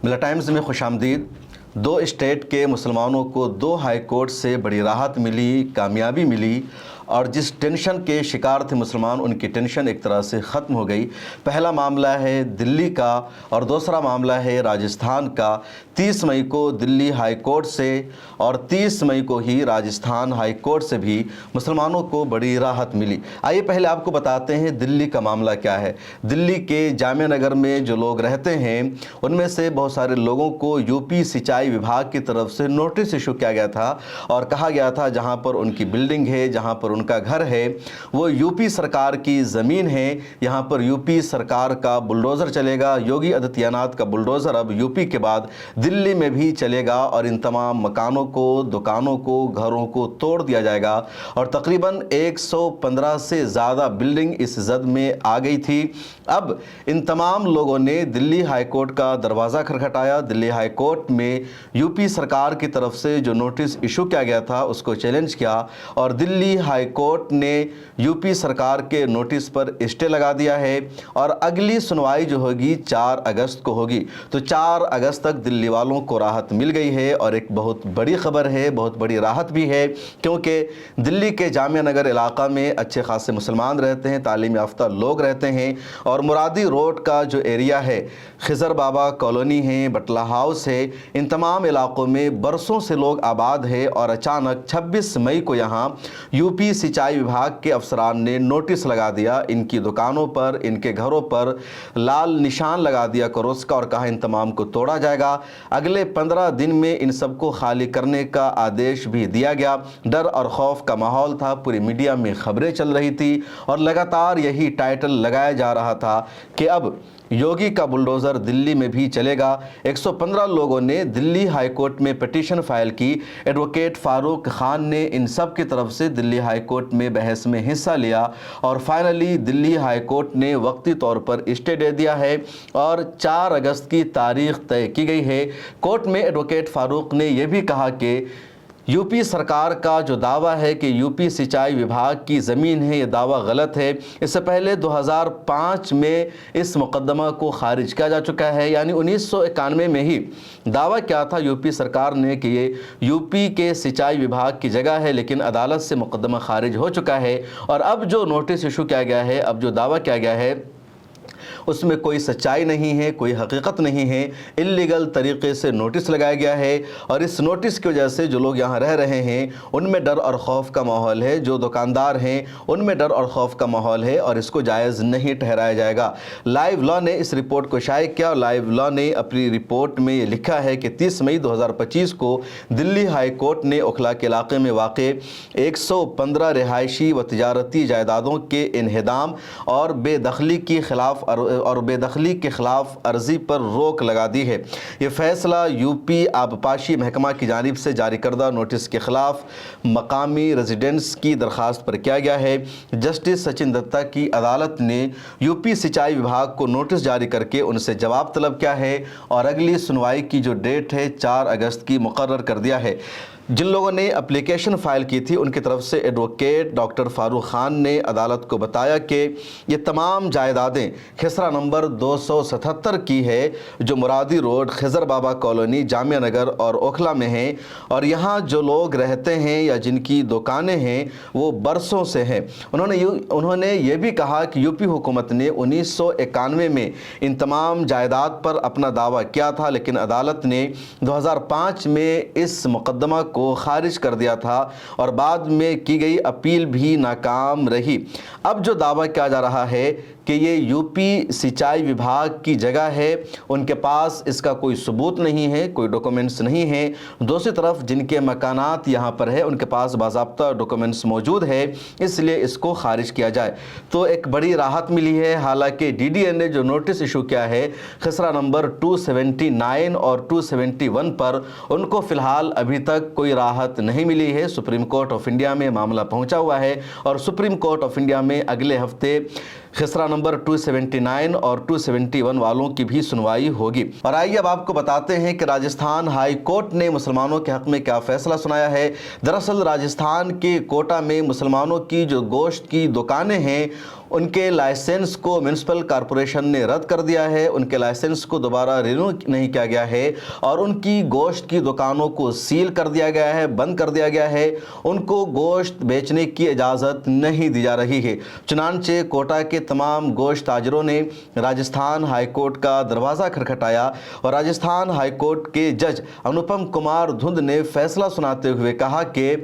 मिला टाइम्स में खुश आमदीद। 2 स्टेट के मुसलमानों को 2 हाई कोर्ट से बड़ी राहत मिली, कामयाबी मिली और जिस टेंशन के शिकार थे मुसलमान, उनकी टेंशन एक तरह से ख़त्म हो गई। पहला मामला है दिल्ली का और दूसरा मामला है राजस्थान का। 30 मई को दिल्ली हाई कोर्ट से और 30 मई को ही राजस्थान हाई कोर्ट से भी मुसलमानों को बड़ी राहत मिली। आइए पहले आपको बताते हैं दिल्ली का मामला क्या है। दिल्ली के जामिया नगर में जो लोग रहते हैं उनमें से बहुत सारे लोगों को यूपी सिंचाई विभाग की तरफ से नोटिस इशू किया गया था और कहा गया था जहां पर उनकी बिल्डिंग है, जहां पर उनका घर है, वो यूपी सरकार की ज़मीन है। यहाँ पर यूपी सरकार का बुलडोज़र चलेगा। योगी आदित्यनाथ का बुलडोज़र अब यूपी के बाद दिल्ली में भी चलेगा और इन तमाम मकानों को, दुकानों को, घरों को तोड़ दिया जाएगा। और तकरीबन 115 से ज़्यादा बिल्डिंग इस जद में आ गई थी। अब इन तमाम लोगों ने दिल्ली हाई कोर्ट का दरवाज़ा खटखटाया। दिल्ली हाई कोर्ट में यूपी सरकार की तरफ से जो नोटिस इशू किया गया था उसको चैलेंज किया और दिल्ली हाई कोर्ट ने यूपी सरकार के नोटिस पर स्टे लगा दिया है और अगली सुनवाई जो होगी 4 अगस्त को होगी। तो 4 अगस्त तक दिल्ली वालों को राहत मिल गई है और एक बहुत बड़ी खबर है, बहुत बड़ी राहत भी है, क्योंकि दिल्ली के जामिया नगर इलाका में अच्छे खासे मुसलमान रहते हैं, तालीम याफ्ता लोग रहते हैं और मुरादी रोड का जो एरिया है, खिजर बाबा कॉलोनी है, बटला हाउस है, इन तमाम इलाकों में बरसों से लोग आबाद है और अचानक 26 मई को यहाँ यूपी सिंचाई विभाग के अफसरान ने नोटिस लगा दिया। इनकी दुकानों पर, इनके घरों पर लाल निशान लगा दिया करोस का और कहा इन तमाम को तोड़ा जाएगा। अगले 15 दिन में इन सबको खाली करने का आदेश भी दिया गया। डर और खौफ का माहौल था, पूरी मीडिया में खबरें चल रही थी और लगातार यही टाइटल लगाया जा रहा था कि अब योगी का बुलडोज़र दिल्ली में भी चलेगा। 115 लोगों ने दिल्ली हाई कोर्ट में पिटीशन फाइल की। एडवोकेट फारूक खान ने इन सब की तरफ से दिल्ली हाई कोर्ट में बहस में हिस्सा लिया और फाइनली दिल्ली हाई कोर्ट ने वक्ती तौर पर स्टे दे दिया है और 4 अगस्त की तारीख तय की गई है। कोर्ट में एडवोकेट फारूक ने यह भी कहा कि यूपी सरकार का जो दावा है कि यूपी सिंचाई विभाग की ज़मीन है, ये दावा गलत है। इससे पहले 2005 में इस मुकदमा को खारिज किया जा चुका है, यानी 1991 में ही दावा किया था यूपी सरकार ने कि ये यूपी के सिंचाई विभाग की जगह है, लेकिन अदालत से मुकदमा खारिज हो चुका है। और अब जो नोटिस इशू किया गया है, अब जो दावा किया गया है, उसमें कोई सच्चाई नहीं है, कोई हकीकत नहीं है। इल्लीगल तरीके से नोटिस लगाया गया है और इस नोटिस की वजह से जो लोग यहाँ रह रहे हैं उनमें डर और खौफ का माहौल है, जो दुकानदार हैं उनमें डर और खौफ का माहौल है और इसको जायज़ नहीं ठहराया जाएगा। लाइव लॉ ने इस रिपोर्ट को शाये किया। लाइव लॉ ने अपनी रिपोर्ट में ये लिखा है कि 30 मई 2025 को दिल्ली हाई कोर्ट ने ओखला के इलाके में वाक़े 115 रिहायशी व तिजारती जायदादों के इन्हदाम और बेदखली के ख़िलाफ़ अर्ज़ी पर रोक लगा दी है। ये फ़ैसला यूपी आबपाशी महकमा की जानिब से जारी करदा नोटिस के ख़िलाफ़ मकामी रेजिडेंट्स की दरख्वास्त पर किया गया है। जस्टिस सचिन दत्ता की अदालत ने यूपी सिंचाई विभाग को नोटिस जारी करके उनसे जवाब तलब किया है और अगली सुनवाई की जो डेट है 4 अगस्त की मुकर्रर कर दिया है। जिन लोगों ने एप्लीकेशन फ़ाइल की थी उनकी तरफ से एडवोकेट डॉक्टर फारूक खान ने अदालत को बताया कि ये तमाम जायदादें खिसरा नंबर 277 की है, जो मुरादी रोड, खिजर बाबा कॉलोनी, जामिया नगर और ओखला में हैं और यहाँ जो लोग रहते हैं या जिनकी दुकानें हैं वो बरसों से हैं। उन्होंने ये भी कहा कि यूपी हुकूमत ने 1991 में इन तमाम जायदाद पर अपना दावा किया था, लेकिन अदालत ने 2005 में इस मुकदमा को खारिज कर दिया था और बाद में की गई अपील भी नाकाम रही। अब जो दावा किया जा रहा है कि ये यूपी सिंचाई विभाग की जगह है, उनके पास इसका कोई सबूत नहीं है, कोई डॉक्यूमेंट्स नहीं है। दूसरी तरफ जिनके मकानात यहाँ पर है उनके पास बाज़ाब्ता डॉक्यूमेंट्स मौजूद है, इसलिए इसको खारिज किया जाए। तो एक बड़ी राहत मिली है। हालांकि डीडीए ने जो नोटिस इशू किया है खसरा नंबर 279 और 271 पर, उनको फ़िलहाल अभी तक कोई राहत नहीं मिली है। सुप्रीम कोर्ट ऑफ इंडिया में मामला पहुँचा हुआ है और सुप्रीम कोर्ट ऑफ इंडिया में अगले हफ्ते खसरा नंबर 279 और 271 वालों की भी सुनवाई होगी। और आइए अब आपको बताते हैं कि राजस्थान हाई कोर्ट ने मुसलमानों के हक़ में क्या फ़ैसला सुनाया है। दरअसल राजस्थान के कोटा में मुसलमानों की जो गोश्त की दुकानें हैं ان کے لائسنس کو میونسپل کارپوریشن نے رد کر دیا ہے، ان کے لائسنس کو دوبارہ رینیو نہیں کیا گیا ہے اور ان کی گوشت کی دکانوں کو سیل کر دیا گیا ہے، بند کر دیا گیا ہے، ان کو گوشت بیچنے کی اجازت نہیں دی جا رہی ہے۔ چنانچہ کوٹا کے تمام گوشت تاجروں نے راجستھان ہائی کورٹ کا دروازہ کھٹکھٹایا اور راجستھان ہائی کورٹ کے جج انوپم کمار دھند نے فیصلہ سناتے ہوئے کہا کہ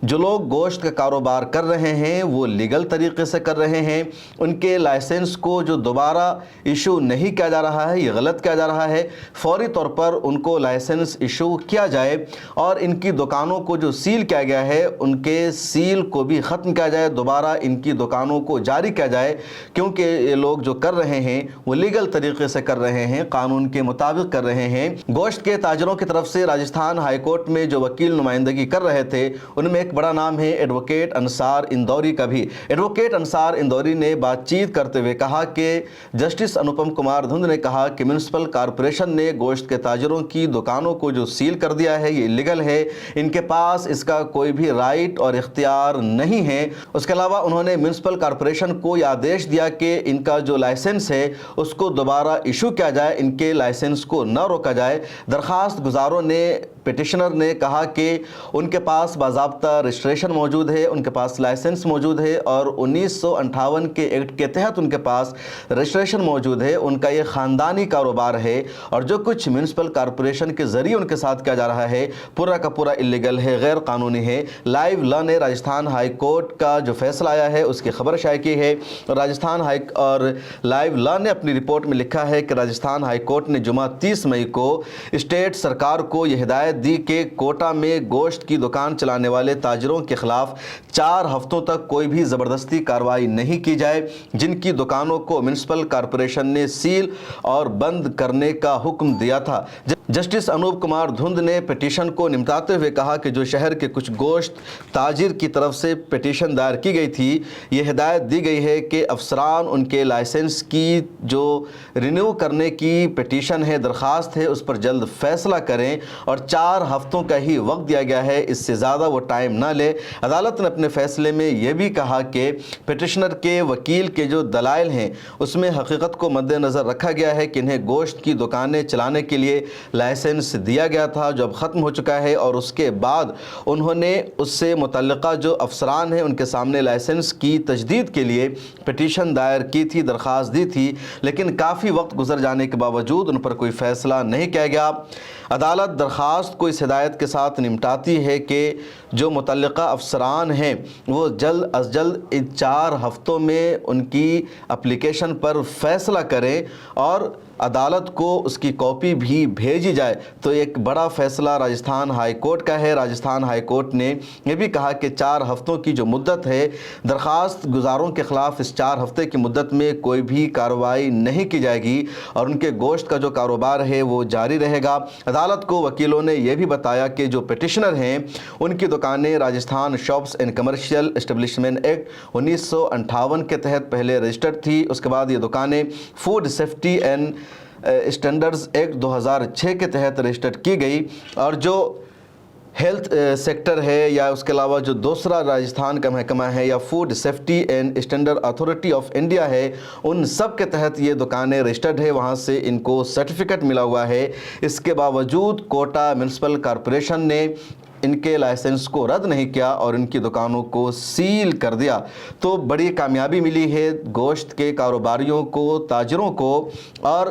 جو لوگ گوشت کا کاروبار کر رہے ہیں وہ لیگل طریقے سے کر رہے ہیں، ان کے لائسنس کو جو دوبارہ ایشو نہیں کیا جا رہا ہے، یہ غلط کیا جا رہا ہے، فوری طور پر ان کو لائسنس ایشو کیا جائے اور ان کی دکانوں کو جو سیل کیا گیا ہے ان کے سیل کو بھی ختم کیا جائے، دوبارہ ان کی دکانوں کو جاری کیا جائے، کیونکہ یہ لوگ جو کر رہے ہیں وہ لیگل طریقے سے کر رہے ہیں، قانون کے مطابق کر رہے ہیں۔ گوشت کے تاجروں کی طرف سے راجستھان ہائی کورٹ میں جو وکیل نمائندگی کر رہے تھے ان میں ایک بڑا نام ہے ایڈوکیٹ انصار اندوری کا بھی۔ ایڈوکیٹ انصار اندوری نے بات چیت کرتے ہوئے کہا کہ جسٹس انوپم کمار دھند نے کہا کہ میونسپل کارپوریشن نے گوشت کے تاجروں کی دکانوں کو جو سیل کر دیا ہے یہ لیگل ہے، ان کے پاس اس کا کوئی بھی رائٹ اور اختیار نہیں ہے۔ اس کے علاوہ انہوں نے میونسپل کارپوریشن کو یہ آدیش دیا کہ ان کا جو لائسنس ہے اس کو دوبارہ ایشو کیا جائے، ان کے لائسنس کو نہ روکا جائے۔ درخواست گزاروں نے، پیٹیشنر نے کہا کہ ان کے پاس باضابطہ رجسٹریشن موجود ہے، ان کے پاس لائسنس موجود ہے اور 1958 کے ایکٹ کے تحت ان کے پاس رجسٹریشن موجود ہے، ان کا یہ خاندانی کاروبار ہے اور جو کچھ میونسپل کارپوریشن کے ذریعے ان کے ساتھ کیا جا رہا ہے پورا کا پورا اللیگل ہے، غیر قانونی ہے۔ لائیو لا نے راجستھان ہائی کورٹ کا جو فیصلہ آیا ہے اس کی خبر شائع کی ہے اور راجستھان اور لائیو لا نے اپنی رپورٹ میں لکھا ہے کہ راجستھان ہائی کورٹ نے جمعہ 30 مئی کو اسٹیٹ سرکار کو یہ ہدایت دی کہ کوٹا میں گوشت کی دکان چلانے والے تاجروں کے خلاف 4 ہفتوں تک کوئی بھی زبردستی کارروائی نہیں کی جائے جن کی دکانوں کو میونسپل کارپوریشن نے سیل اور بند کرنے کا حکم دیا تھا۔ جسٹس انوپ کمار دھند نے پٹیشن کو نمٹاتے ہوئے کہا کہ جو شہر کے کچھ گوشت تاجر کی طرف سے پٹیشن دائر کی گئی تھی، یہ ہدایت دی گئی ہے کہ افسران ان کے لائسنس کی جو رینیو کرنے کی پٹیشن ہے، درخواست ہے، اس پر جلد فیصلہ کریں اور 4 ہفتوں کا ہی وقت دیا گیا ہے، اس سے زیادہ وہ ٹائم نہ لے۔ عدالت نے اپنے فیصلے میں یہ بھی کہا کہ پٹیشنر کے وکیل کے جو دلائل ہیں اس میں حقیقت کو مد نظر رکھا گیا ہے کہ انہیں گوشت کی دکانیں چلانے کے لیے لائسنس دیا گیا تھا جو اب ختم ہو چکا ہے اور اس کے بعد انہوں نے اس سے متعلقہ جو افسران ہیں ان کے سامنے لائسنس کی تجدید کے لیے پٹیشن دائر کی تھی، درخواست دی تھی، لیکن کافی وقت گزر جانے کے باوجود ان پر کوئی فیصلہ نہیں کیا گیا۔ عدالت درخواست کو اس ہدایت کے ساتھ نمٹاتی ہے کہ جو متعلقہ افسران ہیں وہ جلد از جلد ان 4 ہفتوں میں ان کی اپلیکیشن پر فیصلہ کریں اور عدالت کو اس کی کاپی بھی بھیجی جائے۔ تو ایک بڑا فیصلہ راجستھان ہائی کورٹ کا ہے۔ راجستھان ہائی کورٹ نے یہ بھی کہا کہ 4 ہفتوں کی جو مدت ہے، درخواست گزاروں کے خلاف اس 4 ہفتے کی مدت میں کوئی بھی کارروائی نہیں کی جائے گی اور ان کے گوشت کا جو کاروبار ہے وہ جاری رہے گا۔ عدالت کو وکیلوں نے یہ بھی بتایا کہ جو پٹیشنر ہیں ان کی دکانیں Rajasthan shops and commercial establishment act 1958 کے تحت پہلے رجسٹرڈ تھی، اس کے بعد یہ دکانیں food safety and standards act 2006 کے تحت رجسٹرڈ کی گئی اور جو ہیلتھ سیکٹر ہے یا اس کے علاوہ جو دوسرا راجستھان کا محکمہ ہے یا food safety and standard authority of India ہے، ان سب کے تحت یہ دکانیں رجسٹرڈ ہے، وہاں سے ان کو سرٹیفکیٹ ملا ہوا ہے۔ اس کے باوجود کوٹا میونسپل کارپوریشن نے ان کے لائسنس کو رد نہیں کیا اور ان کی دکانوں کو سیل کر دیا۔ تو بڑی کامیابی ملی ہے گوشت کے کاروباریوں کو، تاجروں کو، اور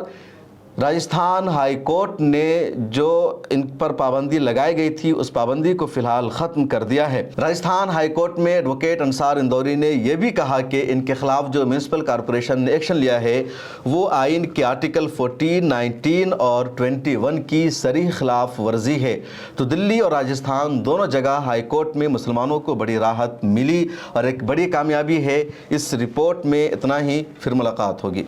راجستھان ہائی کورٹ نے جو ان پر پابندی لگائی گئی تھی اس پابندی کو فی الحال ختم کر دیا ہے۔ راجستھان ہائی کورٹ میں ایڈوکیٹ انصار اندوری نے یہ بھی کہا کہ ان کے خلاف جو میونسپل کارپوریشن نے ایکشن لیا ہے وہ آئین کے آرٹیکل 14, 19 اور 21 کی صریح خلاف ورزی ہے۔ تو دلی اور راجستھان دونوں جگہ ہائی کورٹ میں مسلمانوں کو بڑی راحت ملی اور ایک بڑی کامیابی ہے۔ اس رپورٹ میں اتنا ہی، پھر ملاقات ہوگی۔